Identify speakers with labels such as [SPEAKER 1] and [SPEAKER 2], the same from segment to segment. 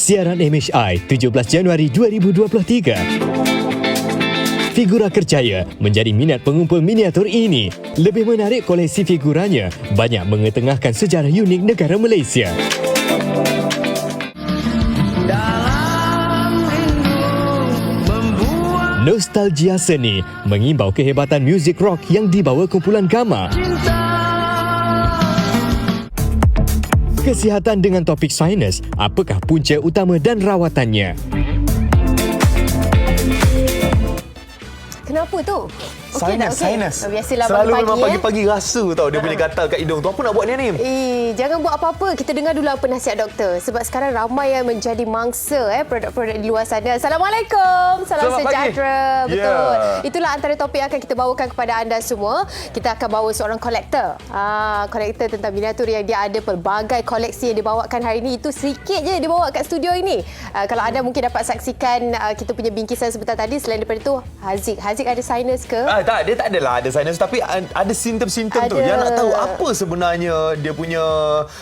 [SPEAKER 1] Siaran MHI 17 Januari 2023. Figura kerjaya menjadi minat pengumpul miniatur ini. Lebih menarik koleksi figuranya, banyak mengetengahkan sejarah unik negara Malaysia. Nostalgia seni mengimbau kehebatan muzik rock yang dibawa kumpulan Gamma. Kesihatan dengan topik sinus, apakah punca utama dan rawatannya?
[SPEAKER 2] Kenapa tu? Okey tak?
[SPEAKER 3] Sinus.
[SPEAKER 2] Biasalah
[SPEAKER 3] Selalu
[SPEAKER 2] pagi-pagi,
[SPEAKER 3] memang pagi-pagi rasa tau dia punya gatal kat hidung tu. Apa nak buat ni, Anim?
[SPEAKER 2] Jangan buat apa-apa. Kita dengar dulu apa nasihat doktor. Sebab sekarang ramai yang menjadi mangsa produk-produk di luar sana. Assalamualaikum. Salam
[SPEAKER 3] Selamat
[SPEAKER 2] sejahtera.
[SPEAKER 3] pagi.
[SPEAKER 2] Betul.
[SPEAKER 3] Yeah.
[SPEAKER 2] Itulah antara topik yang akan kita bawakan kepada anda semua. Kita akan bawa seorang kolektor. Kolektor tentang miniatur yang dia ada pelbagai koleksi yang dibawakan hari ini. Itu sedikit je dibawa kat studio ini. Kalau anda mungkin dapat saksikan kita punya bingkisan sebentar tadi. Selain daripada itu, Haziq ada sinus ke?
[SPEAKER 3] Tak, dia tak adalah ada sinus, tapi ada simptom-simptom tu. Dia nak tahu apa sebenarnya dia punya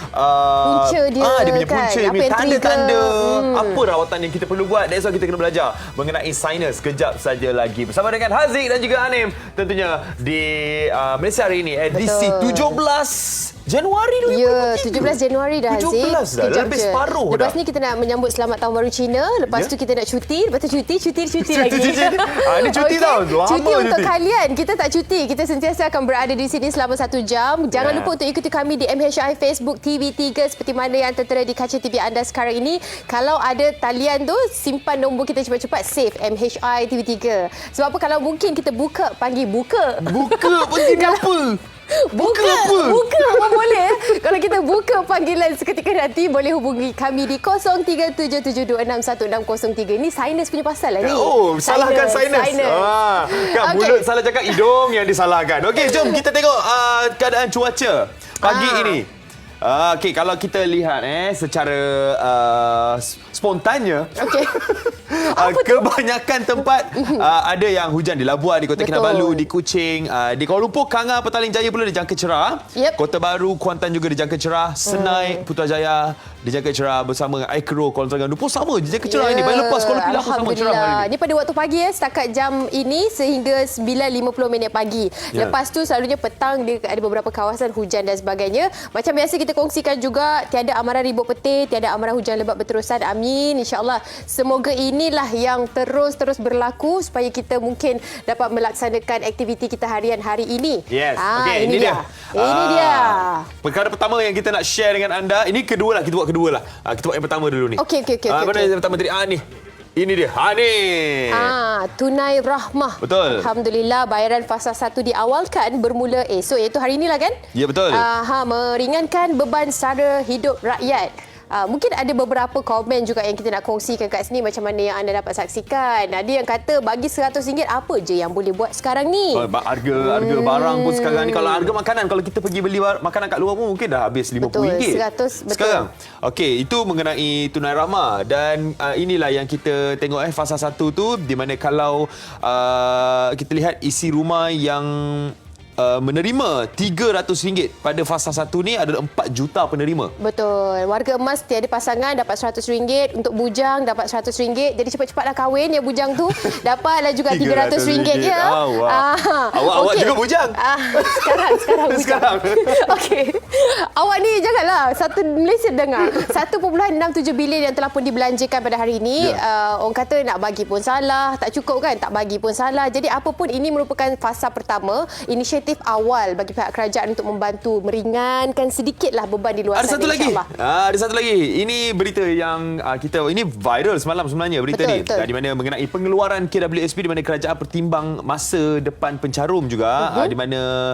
[SPEAKER 2] punca dia.
[SPEAKER 3] Dia punya punca,
[SPEAKER 2] Apa yang
[SPEAKER 3] tanda-tanda.
[SPEAKER 2] trigger.
[SPEAKER 3] Apa rawatan yang kita perlu buat. That's why kita kena belajar mengenai sinus kejap saja lagi. Bersama dengan Haziq dan juga Anim. Tentunya di Malaysia hari ini edisi 17 Januari dulu.
[SPEAKER 2] Ya, 17 Januari dah, Haziq.
[SPEAKER 3] 17 dah,
[SPEAKER 2] Sekejap
[SPEAKER 3] lebih
[SPEAKER 2] je.
[SPEAKER 3] separuh dah.
[SPEAKER 2] Lepas ni kita nak menyambut Selamat Tahun Baru Cina. Lepas tu kita nak cuti. Lepas tu cuti lagi.
[SPEAKER 3] Ini cuti tau. Lama
[SPEAKER 2] Cuti untuk
[SPEAKER 3] cuti.
[SPEAKER 2] kalian. Kita tak cuti. Kita sentiasa akan berada di sini selama 1 jam. Jangan lupa untuk ikuti kami di MHI Facebook TV3 seperti mana yang tertera di kaca TV anda sekarang ini. Kalau ada talian tu, simpan nombor kita cepat-cepat. Save MHI TV3. Sebab apa, kalau mungkin kita panggil buka.
[SPEAKER 3] Buka pun tidak apa.
[SPEAKER 2] Buka apa boleh. Kalau kita buka panggilan seketika nanti, boleh hubungi kami di 0377261603. Ini sinus punya pasal lah ni.
[SPEAKER 3] Oh, salahkan sinus. Kan mulut salah cakap, hidung yang disalahkan. Okey, jom kita tengok keadaan cuaca pagi ini. Okey, kalau kita lihat secara spontannya.
[SPEAKER 2] Okey.
[SPEAKER 3] Kebanyakan tempat ada yang hujan di Labuan, di Kota Kinabalu, di Kuching, di Kuala Lumpur, Kanga, Petaling Jaya pula dijangka cerah.
[SPEAKER 2] Yep.
[SPEAKER 3] Kota Baru, Kuantan juga dijangka cerah. Senai, Putrajaya dijangka cerah bersama dengan Aikro, Kuala Terengganu pun sama dijangka cerah ini. Baru lepas Kuala Pilah pun sama cerah hari ini.
[SPEAKER 2] Ini pada waktu pagi setakat jam ini sehingga 9.50 pagi. Lepas tu selalunya petang dia ada beberapa kawasan hujan dan sebagainya. Macam biasa kita kongsikan juga, tiada amaran ribut petir, tiada amaran hujan lebat berterusan. Amin, insya-Allah. Semoga inilah yang terus berlaku supaya kita mungkin dapat melaksanakan aktiviti kita harian hari ini.
[SPEAKER 3] Yes. Okey, ini dia.
[SPEAKER 2] Ini dia.
[SPEAKER 3] Perkara pertama yang kita nak share dengan anda, ini kedua lah, kita buat kita buat yang pertama dulu ni.
[SPEAKER 2] Okey.
[SPEAKER 3] Mana yang pertama tadi? Ni. Ini dia. Ni.
[SPEAKER 2] Tunai Rahmah.
[SPEAKER 3] Betul.
[SPEAKER 2] Alhamdulillah, bayaran fasa 1 diawalkan bermula esok, iaitu hari inilah kan?
[SPEAKER 3] Ya, betul.
[SPEAKER 2] Meringankan beban sara hidup rakyat. Mungkin ada beberapa komen juga yang kita nak kongsikan kat sini, macam mana yang anda dapat saksikan. Ada yang kata bagi RM100 apa je yang boleh buat sekarang ni.
[SPEAKER 3] Harga barang pun sekarang ni, kalau harga makanan, kalau kita pergi beli makanan kat luar pun mungkin dah habis RM50.
[SPEAKER 2] Betul, 100, betul.
[SPEAKER 3] Sekarang. Okey, itu mengenai Tunai Rahmah, dan inilah yang kita tengok fasa 1 tu, di mana kalau kita lihat isi rumah yang menerima RM300 pada fasa 1 ni ada 4 juta penerima.
[SPEAKER 2] Betul. Warga emas tiada pasangan dapat RM100. Untuk bujang dapat RM100. Jadi cepat-cepatlah kahwin ya bujang tu. Dapatlah juga RM300 ya.
[SPEAKER 3] Awak juga bujang.
[SPEAKER 2] Sekarang bujang. Okey. Awak ni janganlah satu Malaysia dengar. 1.67 bilion yang telah pun dibelanjakan pada hari ini. Orang kata nak bagi pun salah, tak cukup kan? Tak bagi pun salah. Jadi apapun, ini merupakan fasa pertama, inisiatif awal bagi pihak kerajaan untuk membantu meringankan sedikitlah beban di luar sana.
[SPEAKER 3] Ada satu lagi. Ini berita yang ini viral semalam sebenarnya, berita ni. Di mana mengenai pengeluaran KWSP, di mana kerajaan pertimbang masa depan pencarum juga, di mana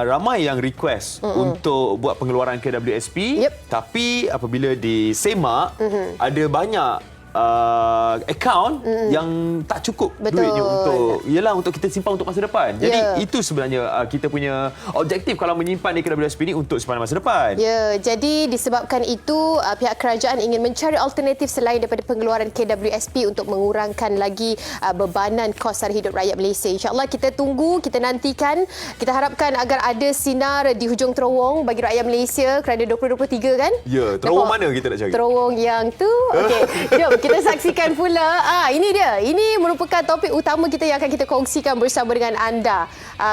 [SPEAKER 3] ramai yang request untuk buat pengeluaran KWSP. Tapi apabila disemak, ada banyak account yang tak cukup
[SPEAKER 2] Betul.
[SPEAKER 3] duitnya untuk kita simpan untuk masa depan. Jadi itu sebenarnya kita punya objektif kalau menyimpan di KWSP ni untuk simpanan masa depan.
[SPEAKER 2] Ya, jadi disebabkan itu pihak kerajaan ingin mencari alternatif selain daripada pengeluaran KWSP untuk mengurangkan lagi bebanan kos sara hidup rakyat Malaysia. InsyaAllah kita tunggu, kita nantikan. Kita harapkan agar ada sinar di hujung terowong bagi rakyat Malaysia kerana 2023 kan?
[SPEAKER 3] Ya, terowong mana kita nak cari?
[SPEAKER 2] Terowong yang tu. Okey, jom kita saksikan pula. Ini dia. Ini merupakan topik utama kita yang akan kita kongsikan bersama dengan anda.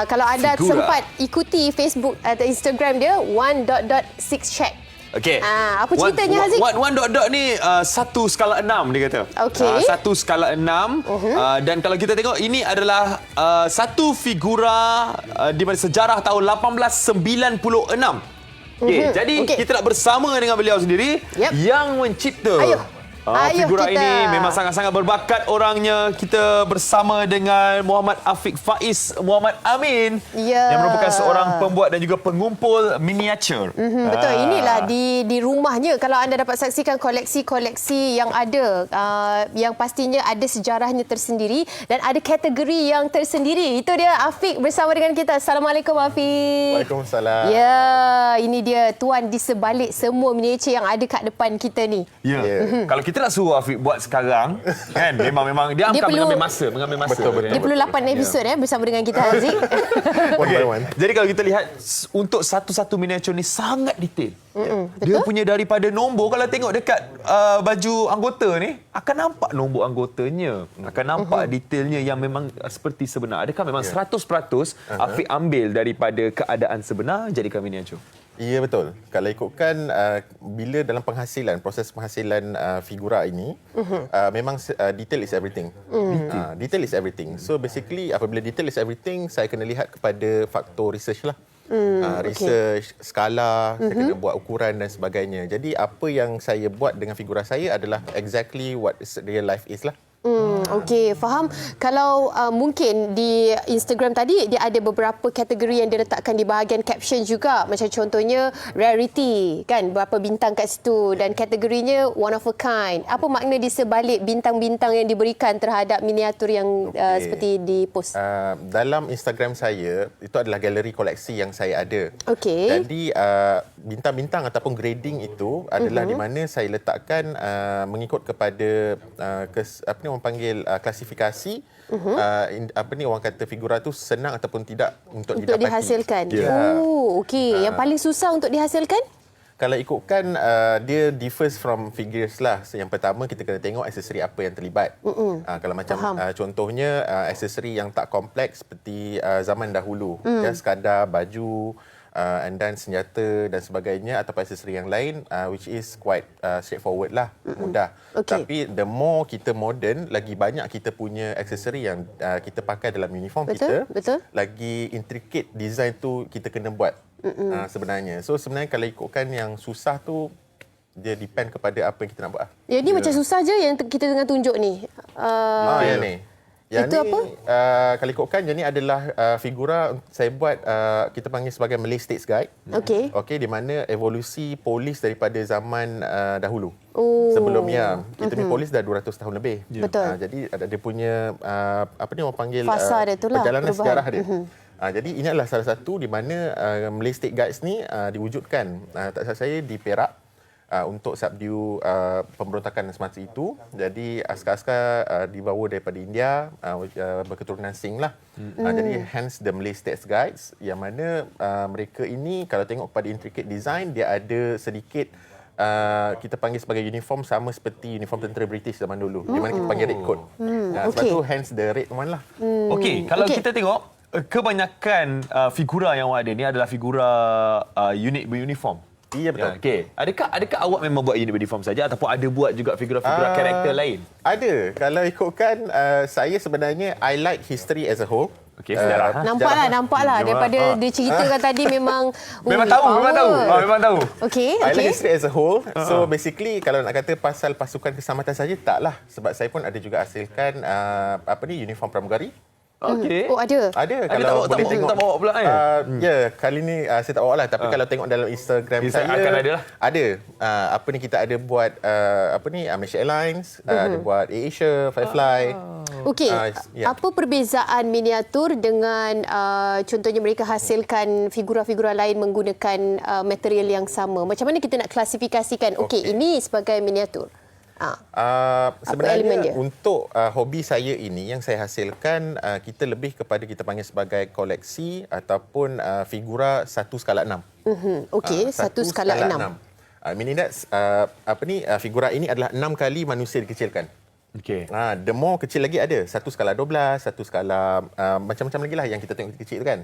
[SPEAKER 2] Kalau anda sempat ikuti Facebook atau Instagram dia, 1.6check.
[SPEAKER 3] Okey.
[SPEAKER 2] Apa ceritanya, Haziq?
[SPEAKER 3] One dot ni 1/6 dia kata.
[SPEAKER 2] Okey.
[SPEAKER 3] 1/6. Dan kalau kita tengok ini adalah satu figura di mana sejarah tahun 1896. Okay, jadi kita nak bersama dengan beliau sendiri yang mencipta. Figura ini memang sangat-sangat berbakat orangnya. Kita bersama dengan Muhammad Afiq Faiz Muhammad Amin yang merupakan seorang pembuat dan juga pengumpul miniatur.
[SPEAKER 2] Betul, inilah di rumahnya kalau anda dapat saksikan koleksi-koleksi yang ada yang pastinya ada sejarahnya tersendiri dan ada kategori yang tersendiri. Itu dia Afiq bersama dengan kita. Assalamualaikum Afiq.
[SPEAKER 4] Waalaikumsalam.
[SPEAKER 2] Ya, ini dia tuan di sebalik semua miniatur yang ada kat depan kita ni.
[SPEAKER 3] Kalau kita nak suruh Afiq buat sekarang kan memang dia akan mengambil masa.
[SPEAKER 4] Betul.
[SPEAKER 2] Dia perlu 8 episod bersama dengan kita, Haziq.
[SPEAKER 4] One by one.
[SPEAKER 3] Jadi kalau kita lihat untuk satu-satu miniatur ni sangat detail. Dia punya daripada nombor, kalau tengok dekat baju anggota ni akan nampak nombor anggotanya, akan nampak detailnya yang memang seperti sebenar. Adakah memang 100% Afiq ambil daripada keadaan sebenar jadikan miniatur?
[SPEAKER 4] Ya, betul. Kalau ikutkan bila dalam proses penghasilan figura ini, memang detail is everything. Detail is everything. So basically apabila detail is everything, saya kena lihat kepada faktor research lah. Research, skala, saya kena buat ukuran dan sebagainya. Jadi apa yang saya buat dengan figura saya adalah exactly what real life is lah.
[SPEAKER 2] Okey, faham. Kalau mungkin di Instagram tadi dia ada beberapa kategori yang diletakkan di bahagian caption juga. Macam contohnya rarity kan, berapa bintang kat situ dan kategorinya one of a kind. Apa makna di sebalik bintang-bintang yang diberikan terhadap miniatur yang seperti di post?
[SPEAKER 4] Dalam Instagram saya itu adalah galeri koleksi yang saya ada.
[SPEAKER 2] Okey.
[SPEAKER 4] Jadi bintang-bintang ataupun grading itu adalah di mana saya letakkan mengikut kepada orang panggil klasifikasi orang kata figura tu senang ataupun tidak untuk didapati.
[SPEAKER 2] Dihasilkan. Okey. Yang paling susah untuk dihasilkan?
[SPEAKER 4] Kalau ikutkan dia differs from figures lah. So, yang pertama kita kena tengok aksesori apa yang terlibat. Kalau macam contohnya aksesori yang tak kompleks seperti zaman dahulu, sekadar baju and then senjata dan sebagainya atau aksesori yang lain which is quite straightforward lah, mudah. Tapi the more kita modern, lagi banyak kita punya aksesori yang kita pakai dalam uniform kita, lagi intricate design tu kita kena buat sebenarnya. So sebenarnya kalau ikutkan yang susah tu dia depend kepada apa yang kita nak buat.
[SPEAKER 2] Yang ni macam susah je yang kita tengah tunjuk ni.
[SPEAKER 4] Yang ni. Yang
[SPEAKER 2] itu
[SPEAKER 4] ni,
[SPEAKER 2] apa?
[SPEAKER 4] Kalau ikutkan, yang ni adalah figura saya buat, kita panggil sebagai Malay States Guide. Okey, di mana evolusi polis daripada zaman dahulu. Sebelumnya, kita punya polis dah 200 tahun lebih.
[SPEAKER 2] Betul.
[SPEAKER 4] Jadi dia punya, orang panggil,
[SPEAKER 2] fasa dia tu lah,
[SPEAKER 4] perjalanan
[SPEAKER 2] perubahan
[SPEAKER 4] sejarah dia. Jadi ini adalah salah satu di mana Malay State Guides ni diwujudkan. Tak salah saya di Perak. Untuk subdue pemberontakan semasa itu. Jadi askar-askar dibawa daripada India, berketurunan Singh lah. Jadi hence the Malay States Guides, yang mana mereka ini kalau tengok pada intricate design, dia ada sedikit kita panggil sebagai uniform sama seperti uniform tentera British zaman dulu, di mana kita panggil red coat. Sebab tu hence the red one lah.
[SPEAKER 3] Okey, kalau kita tengok kebanyakan figura yang ada ni adalah figura unit beruniform.
[SPEAKER 4] Ya, betul.
[SPEAKER 3] Okey. Adakah awak memang buat unit uniform saja ataupun ada buat juga figura-figura karakter lain?
[SPEAKER 4] Ada. Kalau ikutkan saya sebenarnya I like history as a whole.
[SPEAKER 3] Okey, sejarah.
[SPEAKER 2] Nampaklah daripada dia ceritakan tadi memang
[SPEAKER 3] memang tahu.
[SPEAKER 2] Okey.
[SPEAKER 4] I like history as a whole. So basically kalau nak kata pasal pasukan keselamatan saja, taklah. Sebab saya pun ada juga hasilkan uniform pramugari.
[SPEAKER 3] Okey.
[SPEAKER 2] Oh, ada.
[SPEAKER 4] Ada
[SPEAKER 3] Tak bawa pula kan?
[SPEAKER 4] Ya, kali ni saya tak bawa lah. Tapi kalau tengok dalam Instagram saya,
[SPEAKER 3] akan ada lah.
[SPEAKER 4] Ada. Apa ni, kita ada buat Malaysia Airlines, ada buat AirAsia, Firefly.
[SPEAKER 2] Okey,
[SPEAKER 4] ya.
[SPEAKER 2] apa perbezaan miniatur dengan contohnya mereka hasilkan figura-figura lain menggunakan material yang sama? Macam mana kita nak klasifikasikan, okey, ini sebagai miniatur? elemen dia?
[SPEAKER 4] Sebenarnya untuk hobi saya ini yang saya hasilkan, kita lebih kepada kita panggil sebagai koleksi ataupun figura 1/6.
[SPEAKER 2] Okey, 1/6.
[SPEAKER 4] Meaning that figura ini adalah 6 kali manusia dikecilkan.
[SPEAKER 3] Okey.
[SPEAKER 4] The more kecil lagi ada 1/12, 1 macam-macam lagi lah yang kita tengok kecil tu kan.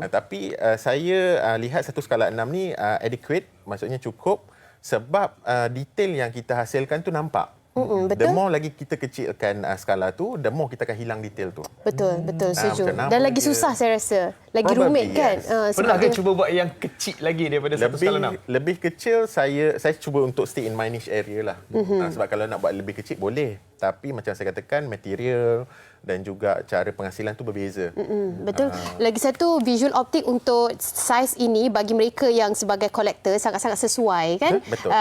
[SPEAKER 4] Tapi saya lihat 1/6 ni adequate, maksudnya cukup, sebab detail yang kita hasilkan tu nampak.
[SPEAKER 2] Betul.
[SPEAKER 4] The more lagi kita kecilkan skala tu, the more kita akan hilang detail tu.
[SPEAKER 2] Betul, setuju.
[SPEAKER 4] macam nama
[SPEAKER 2] Dan lagi
[SPEAKER 4] dia.
[SPEAKER 2] susah saya rasa. Lagi
[SPEAKER 4] Probably,
[SPEAKER 2] rumit kan?
[SPEAKER 4] yes.
[SPEAKER 3] Pernah ke cuba buat yang kecil lagi daripada 1/6?
[SPEAKER 4] Lebih kecil saya cuba untuk stay in my niche area lah. Sebab kalau nak buat lebih kecil boleh. Tapi macam saya katakan, material dan juga cara penghasilan tu berbeza.
[SPEAKER 2] Betul. Lagi satu, visual optik untuk saiz ini bagi mereka yang sebagai kolektor sangat-sangat sesuai kan?
[SPEAKER 4] Betul.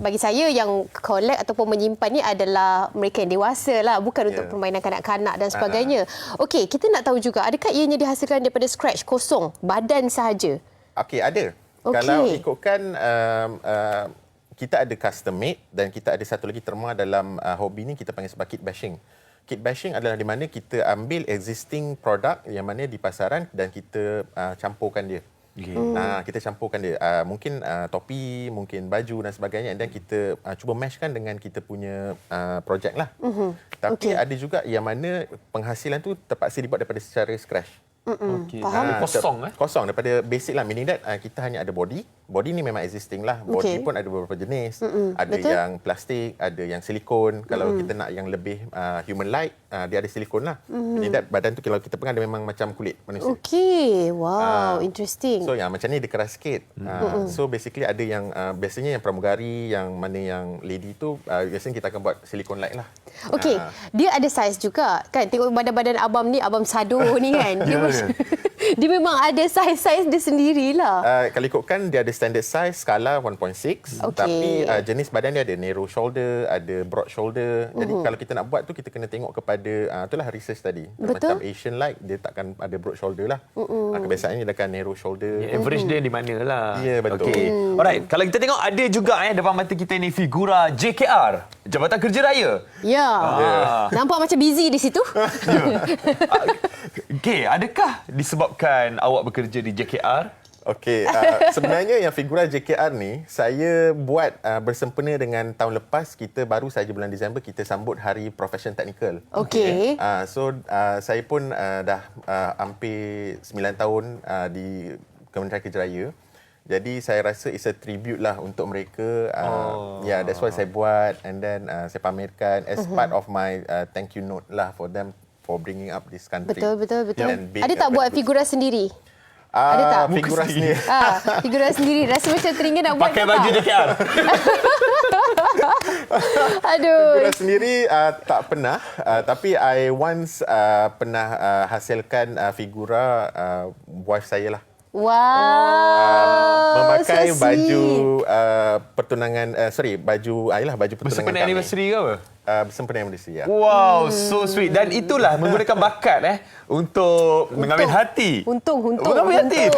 [SPEAKER 2] Bagi saya yang collect ataupun menyimpan ni adalah mereka yang dewasa lah, bukan untuk permainan kanak-kanak dan sebagainya. Okey, kita nak tahu juga, adakah ianya dihasilkan daripada scratch, kosong, badan sahaja?
[SPEAKER 4] Okey, ada.
[SPEAKER 2] Okey.
[SPEAKER 4] Kalau ikutkan kita ada custom made dan kita ada satu lagi terma dalam hobi ni, kita panggil sebagai kit bashing. Kit bashing adalah di mana kita ambil existing produk yang mana di pasaran dan kita campurkan dia.
[SPEAKER 3] Okay.
[SPEAKER 4] Kita campurkan dia. Mungkin topi, mungkin baju dan sebagainya, dan kita cuba meshkan dengan kita punya projek lah. Tapi ada juga yang mana penghasilan tu terpaksa dibuat daripada secara scratch.
[SPEAKER 3] Okay.
[SPEAKER 2] Faham.
[SPEAKER 4] Kosong daripada basic lah. Meaning that kita hanya ada body. Body ni memang existing lah. Body pun ada beberapa jenis. Ada
[SPEAKER 2] Betul.
[SPEAKER 4] yang plastik, ada yang silikon. Kalau kita nak yang lebih human-like, dia ada silikon lah. Meaning that badan tu kalau kita pegang dia memang macam kulit manusia.
[SPEAKER 2] Okey, wow, interesting.
[SPEAKER 4] So yang macam ni dia keras sikit. So basically ada yang biasanya yang pramugari, yang mana yang lady tu biasanya kita akan buat silikon-like lah.
[SPEAKER 2] Okey, dia ada saiz juga kan? Tengok badan-badan abang ni, abang Sado ni kan. Dia memang ada saiz-saiz dia sendirilah.
[SPEAKER 4] Kalau ikutkan dia ada standard size skala 1.6, tapi jenis badan dia ada narrow shoulder, ada broad shoulder. Jadi kalau kita nak buat tu kita kena tengok kepada itulah research tadi.
[SPEAKER 2] Betul.
[SPEAKER 4] Macam Asian like dia takkan ada broad shoulder lah. Kebiasaannya dia akan narrow shoulder.
[SPEAKER 3] Average dia di mana lah.
[SPEAKER 4] Ya, betul.
[SPEAKER 3] Okay. Alright, kalau kita tengok ada juga depan mata kita ni figura JKR, Jabatan Kerja Raya.
[SPEAKER 2] Ya. Nampak macam busy di situ.
[SPEAKER 3] Okey, adakah disebabkan awak bekerja di JKR?
[SPEAKER 4] Okey, sebenarnya yang figura JKR ni saya buat bersempena dengan tahun lepas. Kita baru saja bulan Disember kita sambut Hari Profession Technical.
[SPEAKER 2] Okey.
[SPEAKER 4] So saya pun dah hampir 9 tahun di Kementerian Kerja Raya. Jadi saya rasa it's a tribute lah untuk mereka. Yeah, that's why saya buat, and then saya pamerkan as part of my thank you note lah for them for bringing up this country.
[SPEAKER 2] Betul.
[SPEAKER 4] And being
[SPEAKER 2] Ada tak
[SPEAKER 4] a
[SPEAKER 2] buat
[SPEAKER 4] very good-
[SPEAKER 2] figura sendiri? Ada tak?
[SPEAKER 4] Figura sendiri.
[SPEAKER 2] Figura sendiri. Rasa macam teringin nak buat.
[SPEAKER 3] Pakai
[SPEAKER 2] ke
[SPEAKER 3] baju
[SPEAKER 2] tak?
[SPEAKER 3] JKR.
[SPEAKER 2] Aduh.
[SPEAKER 4] Figura sendiri tak pernah, tapi I once pernah hasilkan figura wife saya lah.
[SPEAKER 2] Wow.
[SPEAKER 4] Memakai
[SPEAKER 2] so
[SPEAKER 4] baju
[SPEAKER 2] sweet.
[SPEAKER 4] pertunangan, baju baju pertunangan
[SPEAKER 3] Bersempena
[SPEAKER 4] kami.
[SPEAKER 3] anniversary ke apa?
[SPEAKER 4] Bersempena anniversary, ya.
[SPEAKER 3] Wow, so sweet. Dan itulah menggunakan bakat untuk mengambil hati.
[SPEAKER 2] Untung.
[SPEAKER 3] Mengambil hati.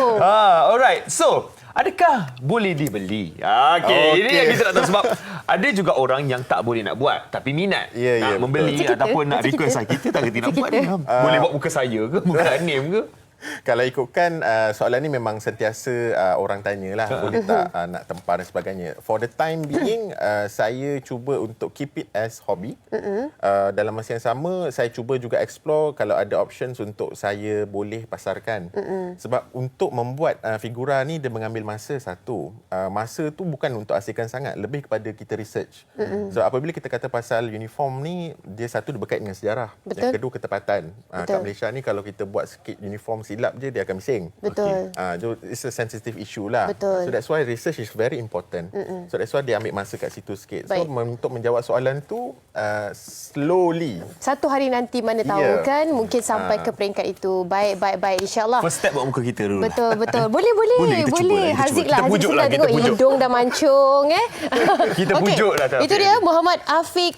[SPEAKER 3] Alright. So, adakah boleh dibeli? Okay. Ini yang kita nak tahu sebab ada juga orang yang tak boleh nak buat tapi minat nak membeli
[SPEAKER 2] Macam kita.
[SPEAKER 3] ataupun nak
[SPEAKER 2] Macam
[SPEAKER 3] request.
[SPEAKER 2] kita.
[SPEAKER 3] Kita tak kerti nak
[SPEAKER 2] Macam
[SPEAKER 3] buat
[SPEAKER 2] kita.
[SPEAKER 3] ni. Boleh buat muka saya ke? Muka Anim ke?
[SPEAKER 4] Kalau ikutkan soalan ni memang sentiasa orang tanyalah, boleh tak nak tempah dan sebagainya. For the time being, saya cuba untuk keep it as hobby. Dalam masa yang sama, saya cuba juga explore kalau ada options untuk saya boleh pasarkan. Sebab untuk membuat figura ni dia mengambil masa satu. Masa tu bukan untuk hasilkan sangat, lebih kepada kita research. Sebab apabila kita kata pasal uniform ni, dia satu dia berkait dengan sejarah.
[SPEAKER 2] Betul.
[SPEAKER 4] Yang kedua ketepatan. Kat Malaysia ni kalau kita buat sikit uniform silap je dia akan bising.
[SPEAKER 2] Betul.
[SPEAKER 4] So it's a sensitive issue lah.
[SPEAKER 2] Betul.
[SPEAKER 4] So that's why research is very important. So that's why dia ambil masa kat situ sikit.
[SPEAKER 2] Baik.
[SPEAKER 4] So untuk menjawab soalan tu, slowly.
[SPEAKER 2] Satu hari nanti mana tahu
[SPEAKER 4] Ya.
[SPEAKER 2] kan mungkin sampai ke peringkat itu. Baik, InsyaAllah.
[SPEAKER 3] First step buat muka kita dulu.
[SPEAKER 2] Betul. Boleh.
[SPEAKER 3] Boleh, kita cuba lah, kita
[SPEAKER 2] Haziq
[SPEAKER 3] cuba.
[SPEAKER 2] lah.
[SPEAKER 3] Kita
[SPEAKER 2] Haziq
[SPEAKER 3] pujuk
[SPEAKER 2] sedang
[SPEAKER 3] lah, kita
[SPEAKER 2] tengok
[SPEAKER 3] pujuk.
[SPEAKER 2] hidung dah mancung.
[SPEAKER 3] Kita
[SPEAKER 2] Okey,
[SPEAKER 3] pujuk lah, Taufik.
[SPEAKER 2] Itu dia Muhammad Afiq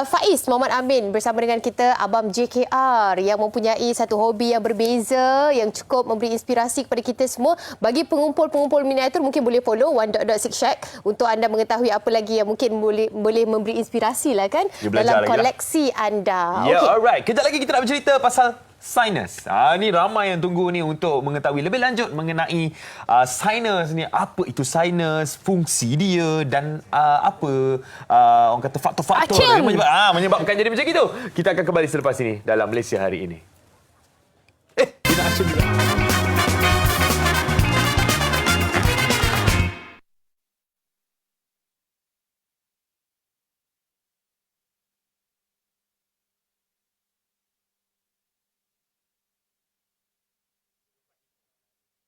[SPEAKER 2] Faiz Muhammad Amin bersama dengan kita Abang JKR yang mempunyai satu hobi yang berbeza yang cukup memberi inspirasi kepada kita semua. Bagi pengumpul-pengumpul miniatur mungkin boleh follow Six Shack untuk anda mengetahui apa lagi yang mungkin boleh memberi inspirasi lah kan
[SPEAKER 3] Dia belajar
[SPEAKER 2] dalam
[SPEAKER 3] lagi lah.
[SPEAKER 2] koleksi anda.
[SPEAKER 3] Ya,
[SPEAKER 2] Okey.
[SPEAKER 3] alright. Kejap lagi kita nak bercerita pasal sinus. Ni ramai yang tunggu ni untuk mengetahui lebih lanjut mengenai sinus ni. Apa itu sinus, fungsi dia dan apa orang kata faktor-faktor
[SPEAKER 2] Acim.
[SPEAKER 3] yang menyebabkan jadi macam itu. Kita akan kembali selepas ini dalam Malaysia hari ini. Bina Acim juga.